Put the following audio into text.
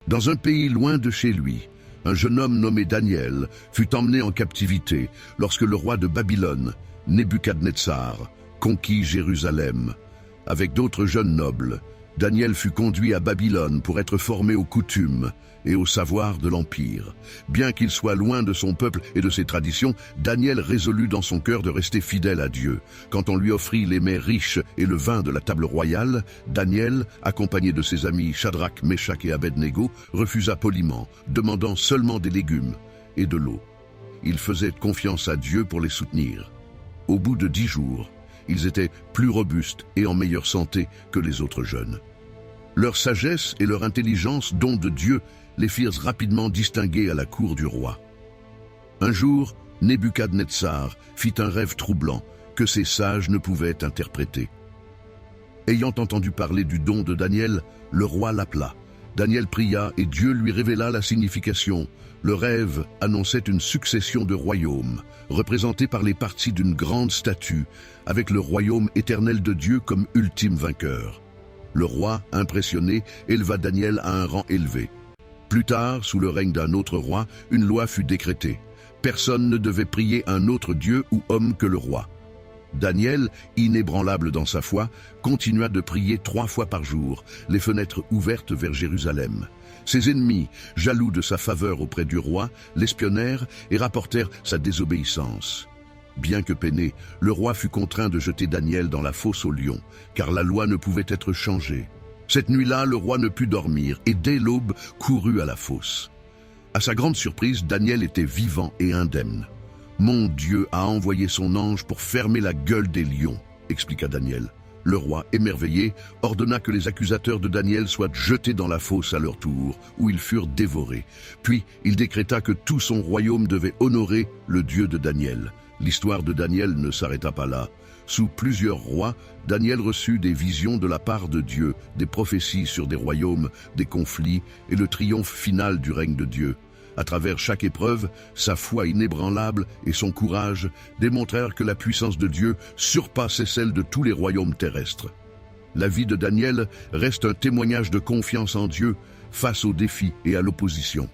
Dans un pays loin de chez lui, un jeune homme nommé Daniel fut emmené en captivité lorsque le roi de Babylone, Nebuchadnezzar, conquit Jérusalem. Avec d'autres jeunes nobles, Daniel fut conduit à Babylone pour être formé aux coutumes et au savoir de l'Empire. Bien qu'il soit loin de son peuple et de ses traditions, Daniel résolut dans son cœur de rester fidèle à Dieu. Quand on lui offrit les mets riches et le vin de la table royale, Daniel, accompagné de ses amis Shadrach, Meshach et Abednego, refusa poliment, demandant seulement des légumes et de l'eau. Il faisait confiance à Dieu pour les soutenir. Au bout de 10 jours, ils étaient plus robustes et en meilleure santé que les autres jeunes. Leur sagesse et leur intelligence, don de Dieu, les firent rapidement distinguer à la cour du roi. Un jour, Nebuchadnezzar fit un rêve troublant que ses sages ne pouvaient interpréter. Ayant entendu parler du don de Daniel, le roi l'appela. Daniel pria et Dieu lui révéla la signification. Le rêve annonçait une succession de royaumes, représentés par les parties d'une grande statue, avec le royaume éternel de Dieu comme ultime vainqueur. Le roi, impressionné, éleva Daniel à un rang élevé. Plus tard, sous le règne d'un autre roi, une loi fut décrétée. Personne ne devait prier un autre Dieu ou homme que le roi. Daniel, inébranlable dans sa foi, continua de prier 3 fois par jour, les fenêtres ouvertes vers Jérusalem. Ses ennemis, jaloux de sa faveur auprès du roi, l'espionnèrent et rapportèrent sa désobéissance. Bien que peiné, le roi fut contraint de jeter Daniel dans la fosse aux lions, car la loi ne pouvait être changée. Cette nuit-là, le roi ne put dormir et dès l'aube courut à la fosse. À sa grande surprise, Daniel était vivant et indemne. « Mon Dieu a envoyé son ange pour fermer la gueule des lions », expliqua Daniel. Le roi, émerveillé, ordonna que les accusateurs de Daniel soient jetés dans la fosse à leur tour, où ils furent dévorés. Puis, il décréta que tout son royaume devait honorer le Dieu de Daniel. L'histoire de Daniel ne s'arrêta pas là. Sous plusieurs rois, Daniel reçut des visions de la part de Dieu, des prophéties sur des royaumes, des conflits et le triomphe final du règne de Dieu. À travers chaque épreuve, sa foi inébranlable et son courage démontrèrent que la puissance de Dieu surpassait celle de tous les royaumes terrestres. La vie de Daniel reste un témoignage de confiance en Dieu face aux défis et à l'opposition.